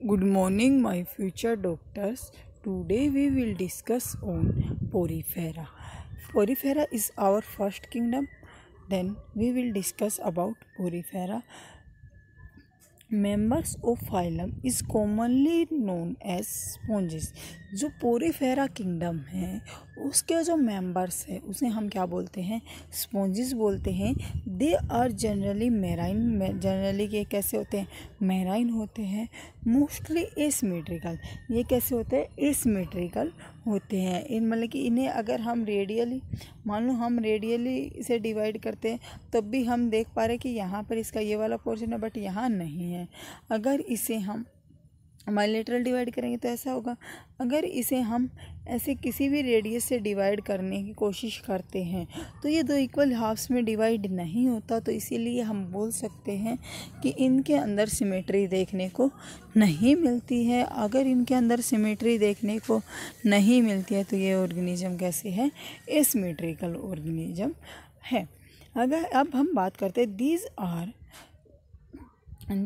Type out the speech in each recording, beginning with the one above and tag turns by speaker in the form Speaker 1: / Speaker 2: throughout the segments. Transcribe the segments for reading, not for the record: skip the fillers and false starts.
Speaker 1: Good morning, my future doctors. Today we will discuss on Porifera. Porifera is our first kingdom. Then we will discuss about Porifera. Members of phylum is commonly known as sponges. जो Porifera kingdom है उसके जो members है उसे हम क्या बोलते हैं? स्पॉन्जेस बोलते हैं. They are generally marine. Generally ये कैसे होते हैं? मेराइन होते हैं. Mostly asymmetrical. ये कैसे होते हैं? एसिमेट्रिकल होते हैं. इन मतलब कि इन्हें अगर हम रेडियली मान लो हम रेडियली इसे डिवाइड करते हैं तब भी हम देख पा रहे हैं कि यहाँ पर इसका ये वाला पोर्शन है बट यहाँ नहीं है. अगर इसे हम बायलैटरल डिवाइड करेंगे तो ऐसा होगा. अगर इसे हम ऐसे किसी भी रेडियस से डिवाइड करने की कोशिश करते हैं तो ये दो इक्वल हाफ्स में डिवाइड नहीं होता. तो इसीलिए हम बोल सकते हैं कि इनके अंदर सिमेट्री देखने को नहीं मिलती है. अगर इनके अंदर सिमेट्री देखने को नहीं मिलती है तो ये ऑर्गेनिज्म कैसे है? एसिमेट्रिकल ऑर्गेनिज्म है. अगर अब हम बात करते हैं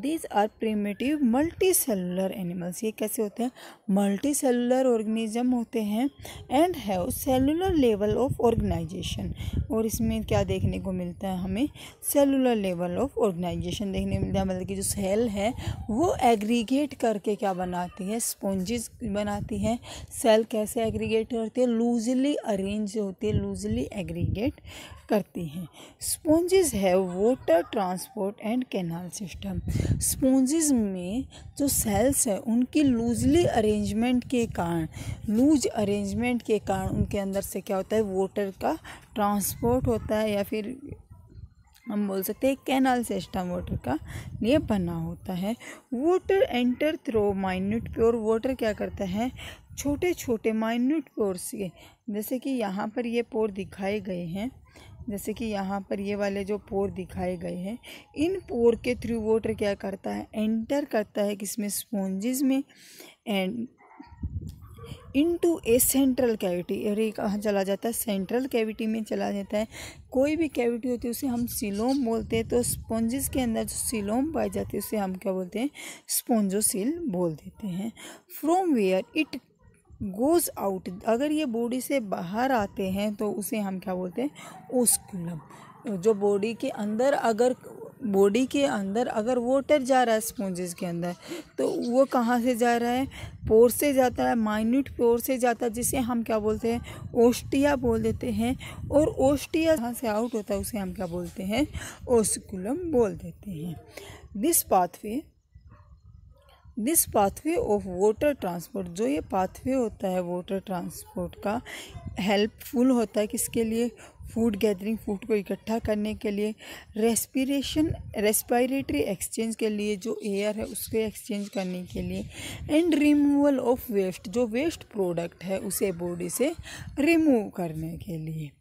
Speaker 1: these are primitive multicellular animals. ये कैसे होते हैं? मल्टीसेलुलर ऑर्गेनिज्म होते हैं and have cellular level of organisation. और इसमें क्या देखने को मिलता है? हमें सेलुलर लेवल ऑफ ऑर्गेनाइजेशन देखने को मिलता है. मतलब कि जो सेल है वो एग्रीगेट करके क्या बनाती है? स्पॉन्जेस बनाती हैं. सेल कैसे एग्रीगेट करती है? लूजली अरेंज होती है, लूजली एग्रीगेट करती हैं. स्पॉन्जेस है water transport and canal system. Sponges में जो सेल्स है उनकी लूज अरेंजमेंट के कारण उनके अंदर से क्या होता है? वाटर का ट्रांसपोर्ट होता है या फिर हम बोल सकते हैं कैनाल सिस्टम वाटर का ये बना होता है. वाटर एंटर थ्रू माइन्यूट पोर. वाटर क्या करता है? छोटे छोटे माइन्यूट पोर्स के, जैसे कि यहाँ पर ये पोर दिखाए गए हैं, जैसे कि यहाँ पर ये वाले जो पोर दिखाए गए हैं, इन पोर के थ्रू वाटर क्या करता है? एंटर करता है किसमें? स्पॉन्जेस में. And into A central cavity. और ये कहाँ चला जाता है? सेंट्रल कैविटी में चला जाता है. कोई भी कैविटी होती है उसे हम सीलोम बोलते हैं. तो स्पॉन्जेस के अंदर जो सीलोम पाई जाती है उसे हम क्या बोलते हैं? स्पॉन्जोसील बोल देते हैं. From where it goes out. अगर ये बॉडी से बाहर आते हैं तो उसे हम क्या बोलते हैं? ओस्कुलम. जो बॉडी के अंदर अगर वाटर जा रहा है स्पॉन्जेस के अंदर तो वो कहाँ से जा रहा है? पोर से जाता है, माइन्यूट पोर से जाता है, जिसे हम क्या बोलते हैं? ओस्टिया बोल देते हैं. और ओस्टिया कहाँ से आउट होता है उसे हम क्या बोलते हैं? ओस्कुलम बोल देते हैं. This pathway of water transport. जो ये पाथवे होता है वाटर ट्रांसपोर्ट का, हेल्पफुल होता है किसके लिए? फूड गैदरिंग, फूड को इकट्ठा करने के लिए. रेस्पिरेटरी एक्सचेंज के लिए, जो एयर है उसको एक्सचेंज करने के लिए. And removal of waste. जो वेस्ट प्रोडक्ट है उसे बॉडी से रिमूव करने के लिए.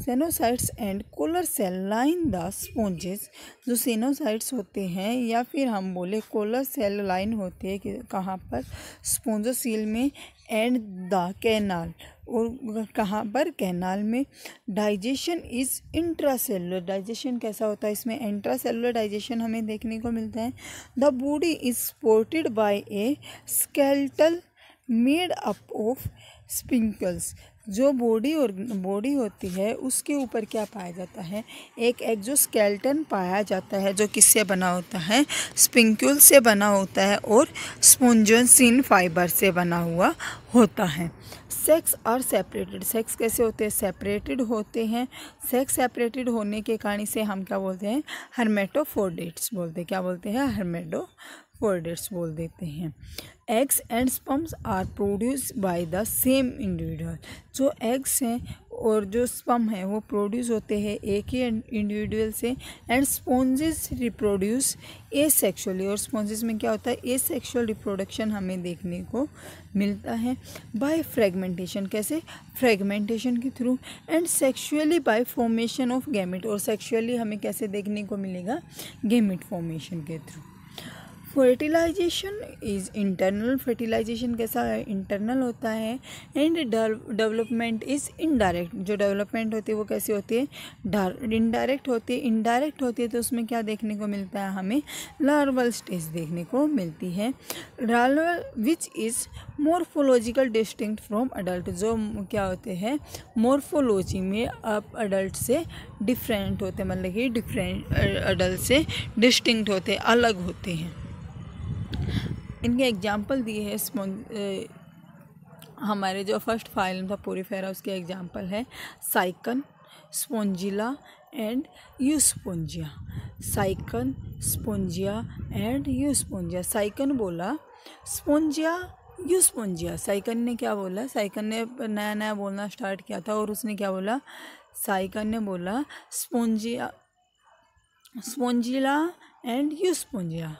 Speaker 1: Choanocytes and collar cell line the sponges. जो सेनोसाइट्स होते हैं या फिर हम बोले कोलर सेल लाइन होते हैं कि कहाँ पर? स्पॉन्जोसील में. And the canal. और कहाँ पर? कैनाल में. Digestion is intracellular. डाइजेशन कैसा होता है? इसमें इंट्रासेलुलर डाइजेशन हमें देखने को मिलता है. The body is supported by a skeletal made up of spicules. जो बॉडी होती है उसके ऊपर क्या पाया जाता है? एक एक्सोस्केलेटन पाया जाता है जो किससे बना होता है? स्पिंक्यूल से बना होता है और स्पॉन्जोसिन फाइबर से बना हुआ होता है. Sex are separated. सेक्स कैसे होते हैं? सेपरेटेड होते हैं. सेक्स सेपरेटेड होने के कारण इसे हम क्या बोलते हैं? हर्मेटोफोर्डेट्स बोलते हैं. क्या बोलते हैं? हर्मेटोफोर्डेट्स बोल देते हैं. Eggs and sperms are produce by the same individual. जो एग्स हैं और जो स्पर्म है वो प्रोड्यूस होते हैं एक ही इंडिविजुअल से. And sponges reproduce asexually. और स्पॉन्जेस में क्या होता है? एसेक्सुअल रिप्रोडक्शन हमें देखने को मिलता है. By fragmentation. कैसे? फ्रेगमेंटेशन के through. And sexually by formation of gamete. और सेक्सुअली हमें कैसे देखने को मिलेगा? गैमेट फॉर्मेशन के through. Fertilisation is internal, fertilisation कैसा है, इंटरनल होता है। एंड डेवलपमेंट इज इनडायरेक्ट, जो डेवलपमेंट होती है वो कैसी होती है, इनडायरेक्ट होती है। इनडायरेक्ट होती है तो उसमें क्या देखने को मिलता है, हमें लार्वल स्टेज देखने को मिलती है। Larval which is morphological distinct from adult, जो क्या होते हैं मोर्फोलॉजी में अब अडल्ट से डिफरेंट होते हैं, मतलब कि डिफरेंट अडल्ट से डिस्टिंक्ट होते हैं, अलग होते हैं। इनके एग्जाम्पल दिए है, हमारे जो फर्स्ट फाइलम था पोरीफेरा, उसके एग्जाम्पल है Sycon, Spongilla and Euspongia. Sycon, Spongia and Euspongia. Sycon बोला, स्पोंजिया, यूस्पोंजिया। साइकन ने क्या बोला, साइकन ने नया नया बोलना स्टार्ट किया था और उसने क्या बोला, साइकन ने बोला स्पोंजिया, स्पोंजिला एंड यूस्पोंजिया।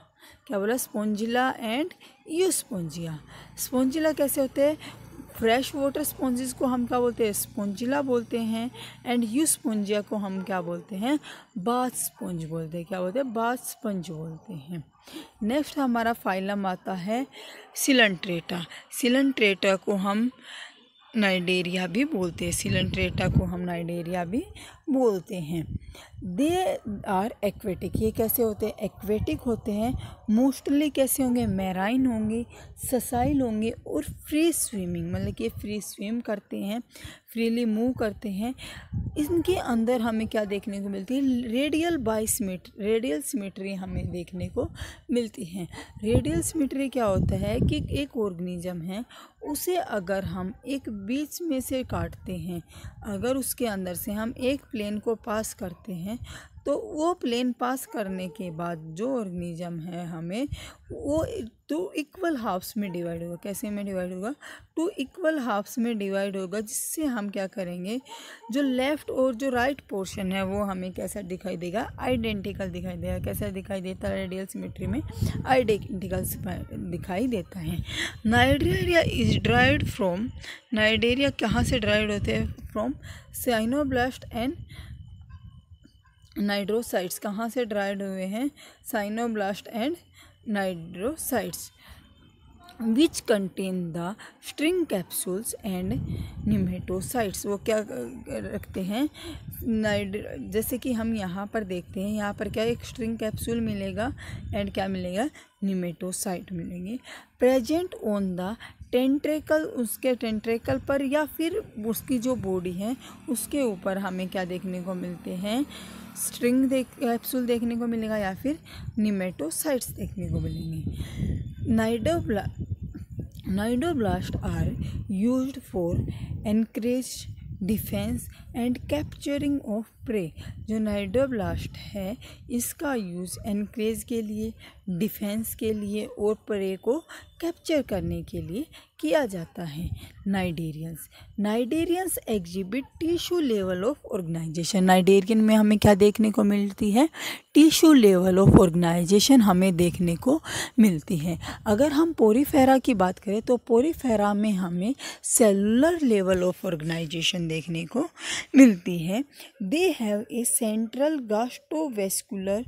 Speaker 1: क्या बोला, स्पोंजिला एंड यूस्पोंजिया। स्पोंजिला कैसे होते हैं, फ्रेश वाटर स्पॉन्जेस को हम क्या बोलते हैं, स्पोंजिला बोलते हैं। एंड यूस्पोंजिया को हम क्या बोलते हैं, बाथ स्पंज बोलते हैं। क्या बोलते हैं, बाथ स्पंज बोलते हैं। नेक्स्ट हमारा फाइलम आता है सिलेंट्रेटा। सिलेंट्रेटा को हम नाइडेरिया भी बोलते हैं, सिलेंट्रेटा को हम नाइडेरिया भी बोलते हैं। दे आर एक्वेटिक, ये कैसे होते हैं, एक्वेटिक होते हैं। मोस्टली कैसे होंगे, मैराइन होंगे, ससाइल होंगे और फ्री स्विमिंग, मतलब कि फ्री स्विम करते हैं, फ्रीली मूव करते हैं। इनके अंदर हमें क्या देखने को मिलती है, रेडियल सिमेट्री हमें देखने को मिलती है। रेडियल सिमेट्री क्या होता है कि एक ऑर्गेनिज्म है, उसे अगर हम एक बीच में से काटते हैं, अगर उसके अंदर से हम एक प्लेन को पास करते हैं, तो वो प्लेन पास करने के बाद जो ऑर्गेनिज्म है हमें वो 2 इक्वल हाफ्स में डिवाइड होगा। कैसे में डिवाइड होगा, 2 इक्वल हाफ्स में डिवाइड होगा, जिससे हम क्या करेंगे, जो लेफ़्ट और जो राइट पोर्शन है वो हमें कैसा दिखाई देगा, आइडेंटिकल दिखाई देगा। कैसा दिखाई देता है, रेडियल सिमेट्री में आइडेंटिकल दिखाई देता है। Cnidaria is dried from, Cnidaria कहाँ से ड्राइड होते हैं, फ्रॉम साइनोब्लास्ट एंड नाइड्रोसाइट्स। कहाँ से ड्राइड हुए हैं, cnidoblast and cnidocytes. Which contain the string capsules and nematocytes. वो क्या रखते हैं, जैसे कि हम यहाँ पर देखते हैं, यहाँ पर क्या एक स्ट्रिंग कैप्सूल मिलेगा एंड क्या मिलेगा, निमेटोसाइट मिलेंगे। प्रेजेंट ऑन द टेंट्रेकल, उसके टेंट्रेकल पर या फिर उसकी जो बॉडी है उसके ऊपर हमें क्या देखने को मिलते हैं, स्ट्रिंग कैप्सूल देखने को मिलेगा या फिर निमेटोसाइट्स देखने को मिलेंगे। Cnidoblast are used for anchorage, defence and capturing of prey. जो नाइडोब्लास्ट है इसका यूज़ एनकरेज के लिए, डिफेंस के लिए और प्रे को कैप्चर करने के लिए किया जाता है। Cnidarians exhibit tissue level of organisation. Cnidarian में हमें क्या देखने को मिलती है, टिश्यू लेवल ऑफ ऑर्गेनाइजेशन हमें देखने को मिलती है। अगर हम पोरीफेरा की बात करें तो पोरीफेरा में हमें सेलुलर लेवल ऑफ ऑर्गेनाइजेशन देखने को मिलती है। They have a central gastrovascular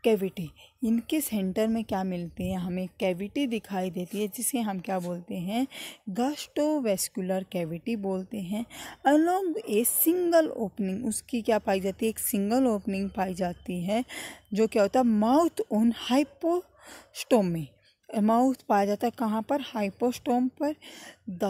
Speaker 1: cavity. इनके सेंटर में क्या मिलते हैं, हमें कैविटी दिखाई देती है, जिसे हम क्या बोलते हैं, गास्ट्रोवेस्कुलर कैविटी बोलते हैं। अलोंग ए सिंगल ओपनिंग, उसकी क्या पाई जाती है, एक सिंगल ओपनिंग पाई जाती है, जो क्या होता है, माउथ ऑन हाइपोस्टोम में, माउथ पाया जाता है कहाँ पर, हाइपोस्टोम पर। The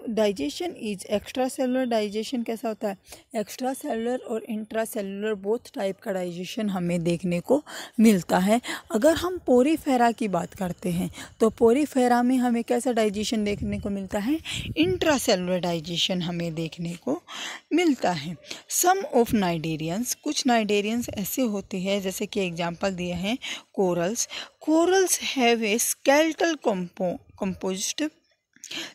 Speaker 1: digestion is extra cellular. Digestion कैसा होता है, एक्स्ट्रा सेलुलर और इंट्रा सेलुलर बोथ टाइप का डाइजेशन हमें देखने को मिलता है। अगर हम पोरीफेरा की बात करते हैं तो पोरीफेरा में हमें कैसा डाइजेशन देखने को मिलता है, इंट्रा सेलुलर डाइजेशन हमें देखने को मिलता है। सम ऑफ नाइडेरियंस, कुछ नाइडेरियंस ऐसे होते हैं, जैसे कि एग्जाम्पल दिए हैं corals. Corals have a skeletal composite.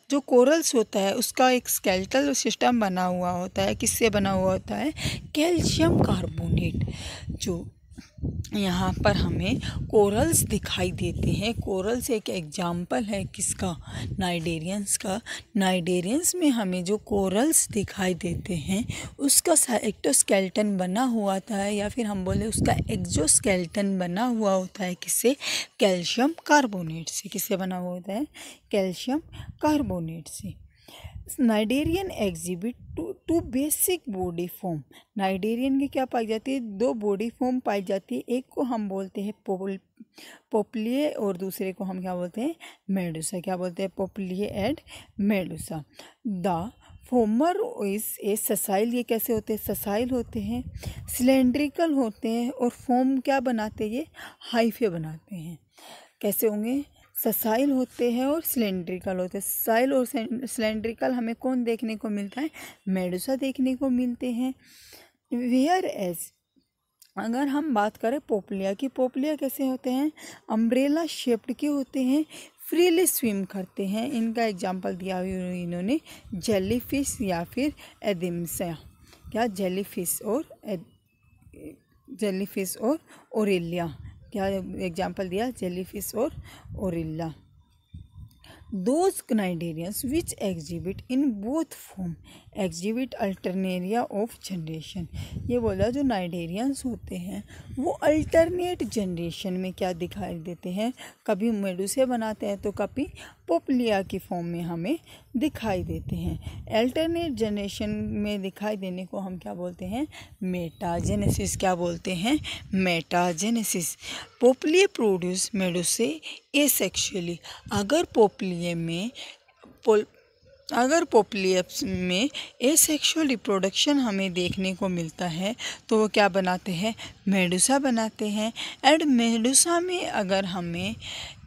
Speaker 1: जो कोरल्स होता है उसका एक स्केलेटल सिस्टम बना हुआ होता है, किससे बना हुआ होता है, कैल्शियम कार्बोनेट। जो यहाँ पर हमें कोरल्स दिखाई देते हैं। कोरल्स एक एग्जाम्पल है किसका? नाइडेरियंस का। नाइडेरियंस में हमें जो कोरल्स दिखाई देते हैं उसका साइटोस्केलेटन बना हुआ था, या फिर हम बोले उसका एक्सोस्केलेटन बना हुआ होता है किससे? कैल्शियम कार्बोनेट से। किससे बना हुआ होता है? कैल्शियम कार्बोनेट से। Cnidarian exhibit two basic body form. Cnidarian की क्या पाई जाती है? दो बॉडी फॉर्म पाई जाती है। एक को हम बोलते हैं पोप्लिए और दूसरे को हम क्या बोलते हैं? मेडुसा। क्या बोलते हैं? Polyp and medusa. The former is a sessile. ये कैसे होते हैं? ससाइल होते हैं, सिलेंड्रिकल होते हैं और फॉर्म क्या बनाते हैं? ये हाइफे बनाते हैं। कैसे होंगे? ससाइल होते हैं और सिलेंड्रिकल होते हैं। ससाइल और सिलेंड्रिकल हमें कौन देखने को मिलता है? मेडुसा देखने को मिलते हैं। वेयर एज अगर हम बात करें पोपलिया की, पोपलिया कैसे होते हैं? अम्ब्रेला शेप्ड के होते हैं, फ्रीली स्विम करते हैं। इनका एग्जाम्पल दिया हुआ इन्होंने जेलीफिश या फिर एडिम्सा। क्या? जेलीफिश और ओरेलिया। क्या एग्जाम्पल दिया? जेलीफिश और ओरिल्ला। Those cnidarians which exhibit in both form exhibit alternaria of generation। ये बोला जो नाइडेरियंस होते हैं वो अल्टरनेट जनरेशन में क्या दिखाई देते हैं? कभी मेडुसे बनाते हैं तो कभी पोपलिया की फॉर्म में हमें दिखाई देते हैं। अल्टरनेट जनरेशन में दिखाई देने को हम क्या बोलते हैं? मेटाजेनेसिस। क्या बोलते हैं? Metagenesis. Polyps produce medusae asexually. अगर पोपलियप्स में एसेक्सुअल रिप्रोडक्शन हमें देखने को मिलता है तो वो क्या बनाते हैं? मेडुसा बनाते हैं। एंड मेडुसा में अगर हमें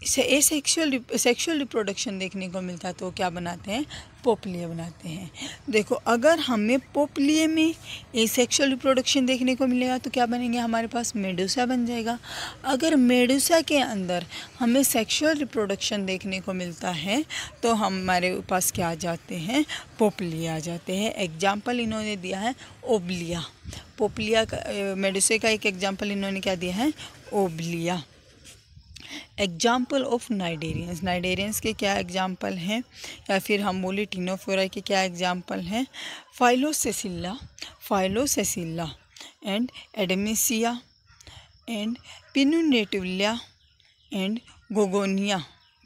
Speaker 1: सेक्सुअल रिप्रोडक्शन देखने को मिलता है तो क्या बनाते हैं? पोपलिया बनाते हैं। देखो, अगर हमें पोपलिया में एसेक्सुअल रिप्रोडक्शन देखने को मिलेगा तो क्या बनेंगे? हमारे पास मेडुसा बन जाएगा। अगर मेडुसा के अंदर हमें सेक्सुअल रिप्रोडक्शन देखने को मिलता है तो हमारे पास क्या आ जाते हैं? पोपलिया आ जाते हैं। एग्जाम्पल इन्होंने दिया है ओबलिया। पोपलिया का, मेडुसा का एक एग्जाम्पल इन्होंने क्या दिया है? Obelia. Example of cnidarians. Cnidarians के क्या एग्जाम्पल हैं, या फिर हम बोले टिनोफोरा के क्या एग्जाम्पल हैं? फाइलोसेसिला एंड एडमिसिया एंड पिनुनेटिवलिया एंड गोगोनिया।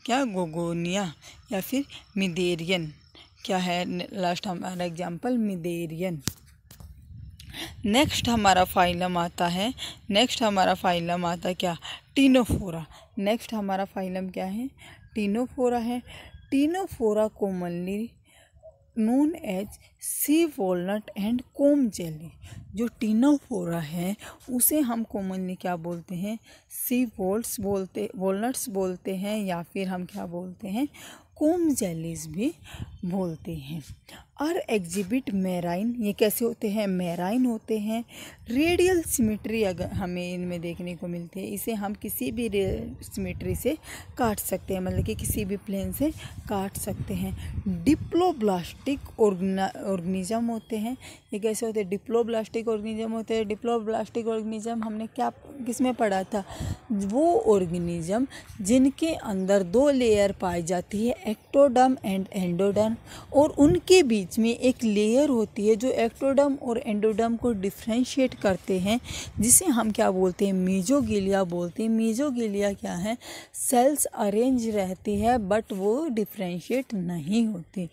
Speaker 1: क्या? गोगोनिया या फिर मिदेरियन। क्या है लास्ट हमारा एग्जाम्पल? मिदेरियन। नेक्स्ट हमारा फाइलम आता है क्या? टिनोफोरा। नेक्स्ट हमारा फाइलम क्या है? टिनोफोरा है। Ctenophora commonly known as sea walnut and comb jelly. जो टिनोफोरा है उसे हम कॉमनली क्या बोलते हैं? सी वॉलनट्स बोलते हैं, या फिर हम क्या बोलते हैं? कोम जेलीज भी बोलते हैं। और एग्जिबिट मेराइन। ये कैसे होते हैं? मेराइन होते हैं। रेडियल सिमेट्री अगर हमें इनमें देखने को मिलती है, इसे हम किसी भी सिमेट्री से काट सकते हैं, मतलब कि किसी भी प्लेन से काट सकते हैं। डिप्लोब्लास्टिक ऑर्गेनिज्म होते हैं। ये कैसे होते हैं? डिप्लोब्लास्टिक ऑर्गेनिज्म होते हैं। डिप्लोब्लास्टिक ऑर्गेनिज्म हमने क्या किस में पढ़ा था? वो ऑर्गेनिज्म जिनके अंदर दो लेयर पाई जाती है, एक्टोडर्म एंड एंडोडर्म, और उनके बीच में एक लेयर होती है जो एक्टोडर्म और एंडोडर्म को डिफ्रेंशिएट करते हैं, जिसे हम क्या बोलते हैं? मेसोगिलिया बोलते हैं। मेसोगिलिया क्या है? सेल्स अरेंज रहती है बट वो डिफ्रेंशिएट नहीं होती।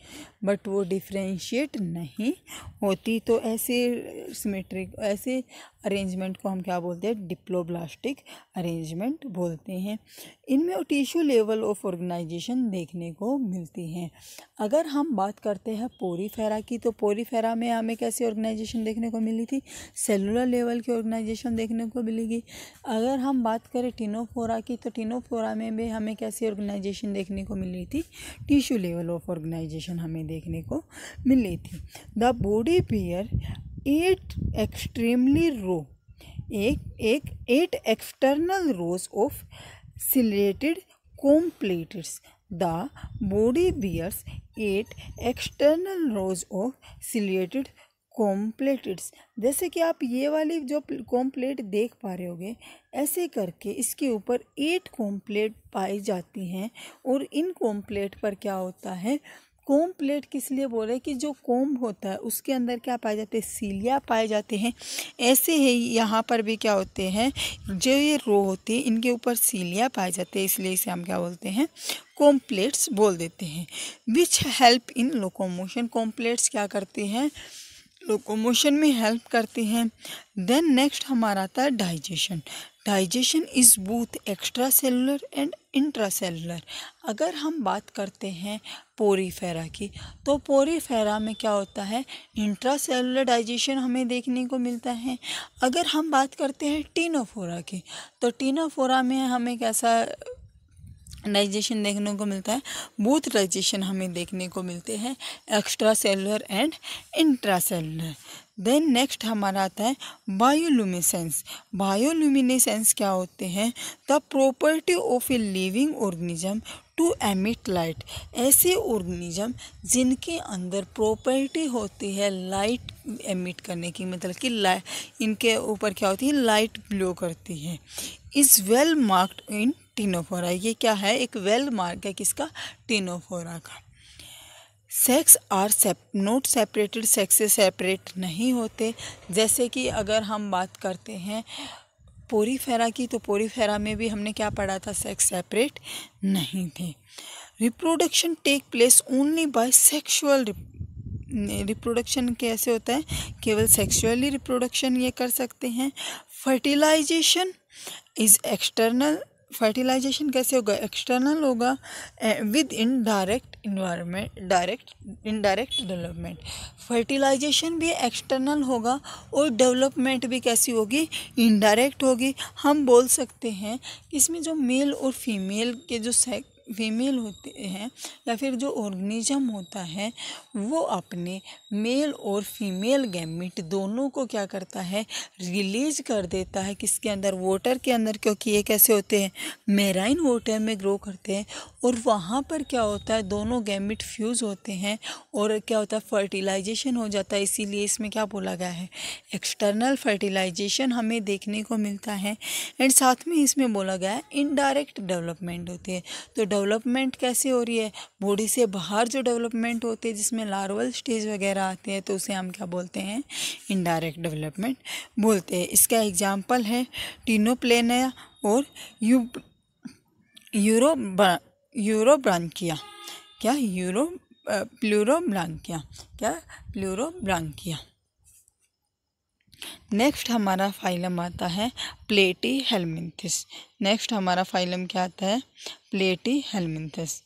Speaker 1: तो ऐसे अरेंजमेंट को हम क्या बोलते हैं? डिप्लोब्लास्टिक अरेंजमेंट बोलते हैं। इनमें टिश्यू लेवल ऑफ ऑर्गेनाइजेशन देखने को मिलती हैं। अगर हम बात करते हैं पोरीफेरा की, तो पोरीफेरा में हमें कैसी ऑर्गेनाइजेशन देखने को मिली थी? सेलुलर लेवल की ऑर्गेनाइजेशन देखने को मिलेगी। अगर हम बात करें टिनोफोरा की, तो टिनोफोरा में भी हमें कैसी ऑर्गेनाइजेशन देखने को मिली थी? टिश्यू लेवल ऑफ ऑर्गेनाइजेशन हमें देखने को मिली थी। The body pair 8 extremely row, eight external rows of ciliated comb plates. The body bears 8 external rows of ciliated कॉम्प्लेटिड्स। जैसे कि आप ये वाली जो कॉम्प्लेट देख पा रहे होगे, ऐसे करके इसके ऊपर 8 कॉम्प्लेट पाई जाती हैं। और इन कॉम्प्लेट पर क्या होता है, कॉम्प्लेट किस लिए बोल रहे हैं कि जो कोम्ब होता है उसके अंदर क्या पाए जाते हैं, सीलिया पाए जाते हैं। ऐसे ही यहाँ पर भी क्या होते हैं, जो ये रो होती है इनके ऊपर सीलिया पाए जाते हैं, इसलिए इसे हम क्या बोलते हैं, कॉम्प्लेट्स बोल देते हैं। विच हेल्प इन लोकोमोशन, कॉम्प्लेट्स क्या करते हैं, लोकोमोशन में हेल्प करती हैं। देन नेक्स्ट हमारा आता है digestion. Digestion is both extra cellular and intracellular. अगर हम बात करते हैं पोरीफेरा की, तो पोरीफेरा में क्या होता है, इंट्रासेलुलर डाइजेशन हमें देखने को मिलता है। अगर हम बात करते हैं टीनोफोरा की, तो टीनोफोरा में हमें कैसा डाइजेशन देखने को मिलता है, बोथ डाइजेशन हमें देखने को मिलते हैं, extra cellular and intracellular. Then next हमारा आता है बायोल्यूमिनेसेंस। बायोल्यूमिनेसेंस क्या होते हैं, the property of a living organism to emit light. ऐसे ऑर्गेनिज्म जिनके अंदर प्रॉपर्टी होती है लाइट एमिट करने की, मतलब कि लाइट इनके ऊपर क्या होती है, लाइट ब्लो करती है, is well marked in Ctenophora. ये क्या है, एक वेल मार्क है किसका, टीनोफोरा का। Sex are not separated, sex से सेपरेट नहीं होते। जैसे कि अगर हम बात करते हैं पोरीफेरा की, तो पोरीफेरा में भी हमने क्या पढ़ा था, सेक्स सेपरेट नहीं थे। Reproduction take place only by sexual, reproduction कैसे होता है, केवल सेक्सुअली रिप्रोडक्शन ये कर सकते हैं। फर्टिलाइजेशन इज एक्सटर्नल, फर्टिलाइजेशन कैसे होगा, एक्सटर्नल होगा। With indirect environment, indirect development. Fertilisation भी एक्सटर्नल होगा और डेवलपमेंट भी कैसी होगी, इनडायरेक्ट होगी। हम बोल सकते हैं इसमें जो मेल और फीमेल के जो फीमेल होते हैं या फिर जो ऑर्गेनिज्म होता है वो अपने मेल और फीमेल गैमेट दोनों को क्या करता है, रिलीज कर देता है किसके अंदर, वाटर के अंदर, क्योंकि ये कैसे होते हैं, मेराइन वाटर में ग्रो करते हैं। और वहाँ पर क्या होता है, दोनों गैमेट फ्यूज़ होते हैं और क्या होता है, फर्टिलाइजेशन हो जाता है। इसीलिए इसमें क्या बोला गया है, एक्सटर्नल फर्टिलाइजेशन हमें देखने को मिलता है। एंड साथ में इसमें बोला गया है इनडायरेक्ट डेवलपमेंट होती है। तो डेवलपमेंट कैसे हो रही है, बॉडी से बाहर जो डेवलपमेंट होती है जिसमें लार्वल स्टेज वगैरह आते हैं, तो उसे हम क्या बोलते हैं, इनडायरेक्ट डेवलपमेंट बोलते हैं। इसका एग्जांपल है टीनोप्लेनिया और यूरोब्रांकिया, क्या प्लूरोब्रांकिया। नेक्स्ट हमारा फाइलम आता है प्लेटीहेल्मिन्थस। नेक्स्ट हमारा फाइलम क्या आता है, Platyhelminthes.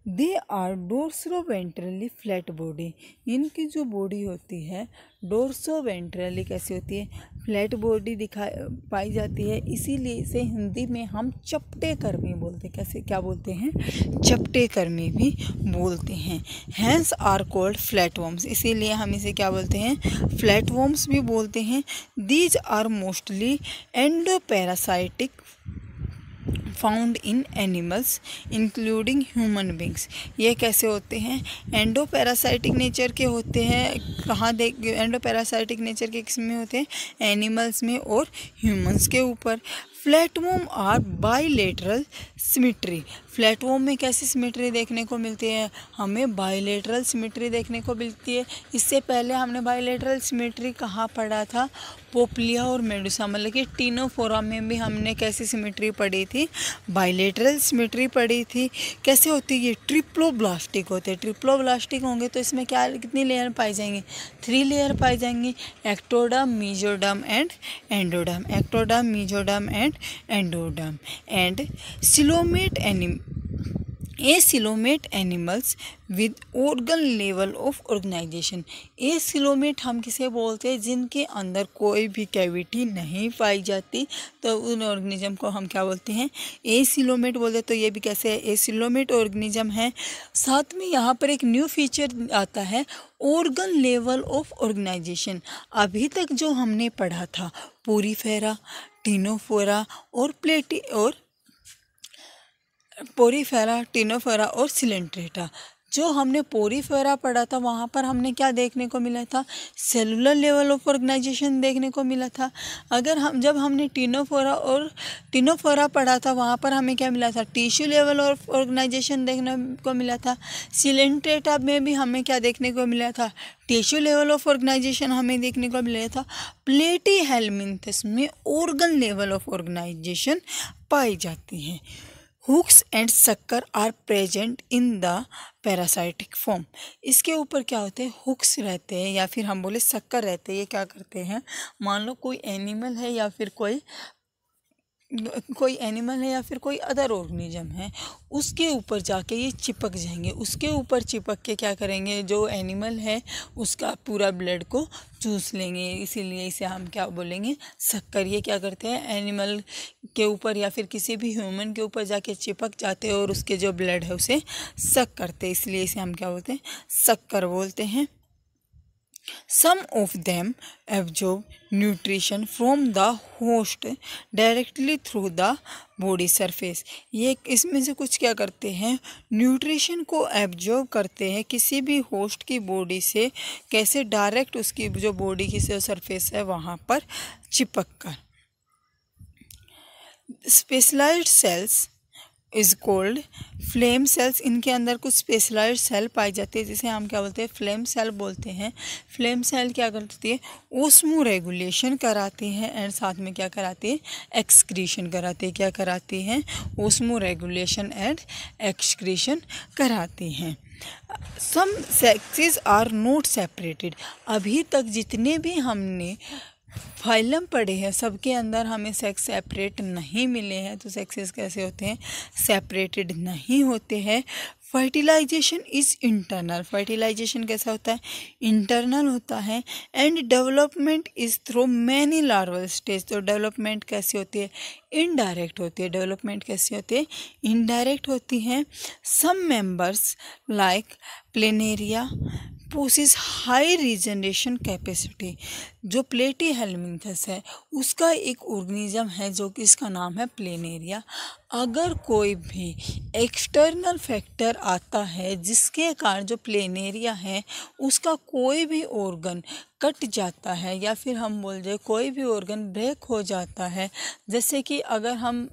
Speaker 1: They are dorsoventrally flat body. इनकी जो बॉडी होती है डोर्सोवेंट्रली कैसी होती है, फ्लैट बॉडी पाई जाती है। इसीलिए इसे हिंदी में हम चपटे कर्मी बोलते हैं। कैसे, क्या बोलते हैं, चपटे कर्मी भी बोलते हैं। हैंस आर कॉल्ड फ्लैटवर्म्स, इसीलिए हम इसे क्या बोलते हैं, फ्लैटवर्म्स भी बोलते हैं। These are mostly endoparasitic found in animals including human beings. ये कैसे होते हैं, एंडोपैरासाइटिक नेचर के होते हैं। कहाँ एंडोपैरासाइटिक नेचर के किस में होते हैं, एनिमल्स में और ह्यूमंस के ऊपर। Flatworm are bilateral symmetry. Flatworm में कैसी सिमेट्री देखने को मिलती है, हमें बाइलेटरल सिमेट्री देखने को मिलती है। इससे पहले हमने बाइलेटरल सिमेट्री कहाँ पढ़ा था, पोप्लिया और मेडुसा, मतलब कि टीनोफोरा में भी हमने कैसी सिमेट्री पढ़ी थी, बाइलेटरल सिमेट्री पढ़ी थी। कैसे होती है, ये ट्रिप्लोब्लास्टिक होते हैं। ट्रिप्लोब्लास्टिक होंगे तो इसमें क्या, कितनी लेयर पाई जाएंगी, 3 लेयर पाई जाएंगी, ectoderm, mesoderm and endoderm, ectoderm, mesoderm and endoderm. And coelomate animals with organ level of organisation. Coelomate हम किसे बोलते हैं, जिनके अंदर कोई भी कैविटी नहीं पाई जाती, तो उन ऑर्गेनिज्म को हम क्या बोलते हैं, सिलोमेट बोलते हैं। तो ये भी कैसे है, सिलोमेट ऑर्गेनिज्म है। साथ में यहाँ पर एक न्यू फीचर आता है, ऑर्गन लेवल ऑफ ऑर्गेनाइजेशन। अभी तक जो हमने पढ़ा था पोरीफेरा, टीनोफोरा और पोरीफेरा, टीनोफोरा और सिलेंट्रेटा, जो हमने पोरीफेरा पढ़ा था वहाँ पर हमने क्या देखने को मिला था, सेलुलर लेवल ऑफ ऑर्गेनाइजेशन देखने को मिला था। जब हमने टिनोफोरा पढ़ा था वहाँ पर हमें क्या मिला था, टिश्यू लेवल ऑफ ऑर्गेनाइजेशन देखने को मिला था। सिलेंट्रेटा में भी हमें क्या देखने को मिला था, टिश्यू लेवल ऑफ ऑर्गेनाइजेशन हमें देखने को मिला था। प्लेटीहेल्मिन्थस में ऑर्गन लेवल ऑफ ऑर्गेनाइजेशन पाई जाती हैं। Hooks and suckers are present in the parasitic form. इसके ऊपर क्या होते हैं, हुक्स रहते हैं या फिर हम बोले शक्कर रहते हैं। ये क्या करते हैं, मान लो कोई एनिमल है या फिर कोई अदर ऑर्गेनिज्म है, उसके ऊपर जाके ये चिपक जाएंगे। उसके ऊपर चिपक के क्या करेंगे, जो एनिमल है उसका पूरा ब्लड को चूस लेंगे। इसीलिए इसे हम क्या बोलेंगे, शक्कर। ये क्या करते हैं, एनिमल के ऊपर या फिर किसी भी ह्यूमन के ऊपर जाके चिपक जाते हैं और उसके जो ब्लड है उसे सक करते हैं। इसलिए इसे हम क्या बोलते हैं, शक्कर बोलते हैं। Some of them absorb nutrition from the host directly through the body surface। ये इसमें से कुछ क्या करते हैं, न्यूट्रिशन को एब्जॉर्ब करते हैं किसी भी होस्ट की बॉडी से। कैसे, डायरेक्ट उसकी जो बॉडी की सरफेस है वहाँ पर चिपक कर। Specialised cells is called flame cells. इनके अंदर कुछ स्पेशलाइज्ड सेल पाई जाती है जिसे हम क्या बोलते हैं, फ्लेम सेल बोलते हैं। फ्लेम सेल क्या करती है, ओस्मो रेगुलेशन कराती है एंड साथ में क्या कराती है, एक्सक्रीशन कराती है। क्या कराती हैं, ओस्मो रेगुलेशन एंड एक्सक्रीशन कराती हैं। सम सेक्सेस आर नॉट सेपरेटेड। अभी तक जितने भी हमने फाइलम पढ़े हैं सबके अंदर हमें सेक्स सेपरेट नहीं मिले हैं। तो सेक्सेस कैसे होते हैं, सेपरेटेड नहीं होते हैं। Fertilisation is internal. फर्टिलाइजेशन कैसा होता है, इंटरनल होता है। And development is through many larval stage. तो डेवलपमेंट कैसी होती है, इनडायरेक्ट होती है। डेवलपमेंट कैसी होती है, इनडायरेक्ट होती है। Some members like planaria possess high regeneration capacity. जो प्लेटीहेल्मिन्थस है उसका एक ऑर्गेनिज्म है जो कि इसका नाम है प्लेनेरिया। अगर कोई भी एक्सटर्नल फैक्टर आता है जिसके कारण जो प्लेनेरिया है उसका कोई भी ऑर्गन कट जाता है या फिर हम बोल जाए कोई भी ऑर्गन ब्रेक हो जाता है, जैसे कि अगर हम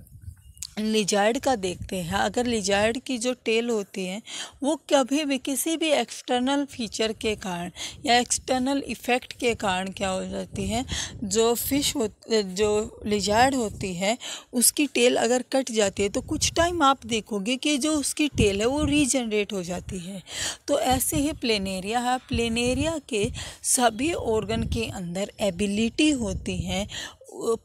Speaker 1: लिजार्ड का देखते हैं, अगर लिजार्ड की जो टेल होती है वो कभी भी किसी भी एक्सटर्नल फीचर के कारण या एक्सटर्नल इफ़ेक्ट के कारण क्या हो जाती है, जो लिजार्ड होती है उसकी टेल अगर कट जाती है तो कुछ टाइम आप देखोगे कि जो उसकी टेल है वो रीजनरेट हो जाती है। तो ऐसे ही प्लेनेरिया है। प्लेनेरिया के सभी ऑर्गन के अंदर एबिलिटी होती है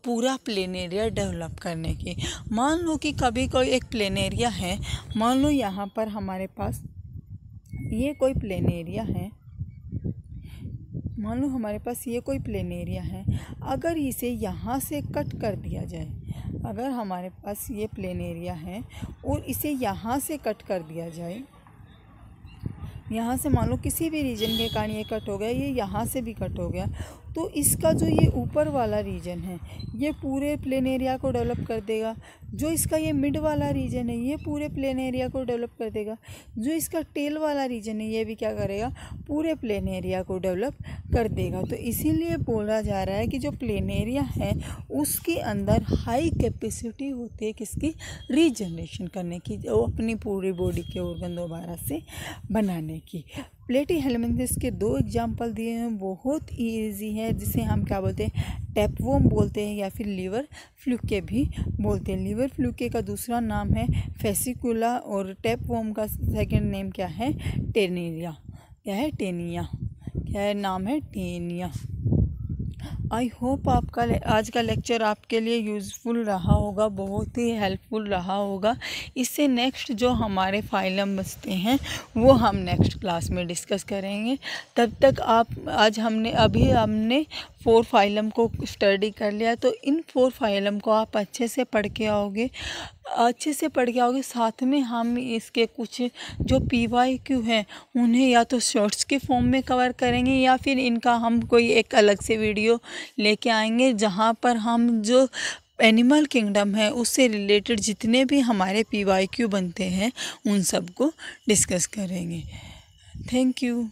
Speaker 1: पूरा प्लेनेरिया डेवलप करने की। मान लो कि कभी कोई एक प्लेनेरिया है, मान लो यहाँ पर हमारे पास ये कोई प्लेनेरिया है, मान लो हमारे पास ये कोई प्लेनेरिया है। अगर इसे यहाँ से कट कर दिया जाए, अगर हमारे पास ये प्लेनेरिया है और इसे यहाँ से कट कर दिया जाए, यहाँ से मान लो किसी भी रीजन के कारण ये कट हो गया, ये यहाँ से भी कट हो गया, तो इसका जो ये ऊपर वाला रीजन है ये पूरे प्लेन एरिया को डेवलप कर देगा। जो इसका ये मिड वाला रीजन है ये पूरे प्लेन एरिया को डेवलप कर देगा। जो इसका टेल वाला रीजन है ये भी क्या करेगा, पूरे प्लेन एरिया को डेवलप कर देगा। तो इसीलिए बोला जा रहा है कि जो प्लेन एरिया है उसके अंदर हाई कैपेसिटी होती है किसकी, रीजनरेशन करने की, अपनी पूरी बॉडी के ऑर्गन दोबारा से बनाने की। प्लेटीहेल्मिन्थस के 2 एग्जाम्पल दिए हैं, बहुत ईजी है, जिसे हम क्या बोलते हैं, टैपवॉर्म बोलते हैं या फिर लीवर फ्लूके भी बोलते हैं। लीवर फ्लूके का दूसरा नाम है फेसिकुला और टैपवॉर्म का सेकंड नेम क्या है, टेनिया। क्या है, टेनिया। क्या है, नाम है टेनिया। आई होप आपका आज का लेक्चर आपके लिए यूज़फुल रहा होगा, बहुत ही हेल्पफुल रहा होगा। इससे नेक्स्ट जो हमारे फाइलम बचते हैं वो हम नेक्स्ट क्लास में डिस्कस करेंगे। तब तक आप हमने 4 फाइलम को स्टडी कर लिया, तो इन 4 फाइलम को आप अच्छे से पढ़ के आओगे। साथ में हम इसके कुछ जो PYQ हैं उन्हें या तो शॉर्ट्स के फॉर्म में कवर करेंगे या फिर इनका हम कोई एक अलग से वीडियो लेके आएंगे जहाँ पर हम जो एनिमल किंगडम है उससे रिलेटेड जितने भी हमारे PYQ बनते हैं उन सब को डिस्कस करेंगे। Thank you.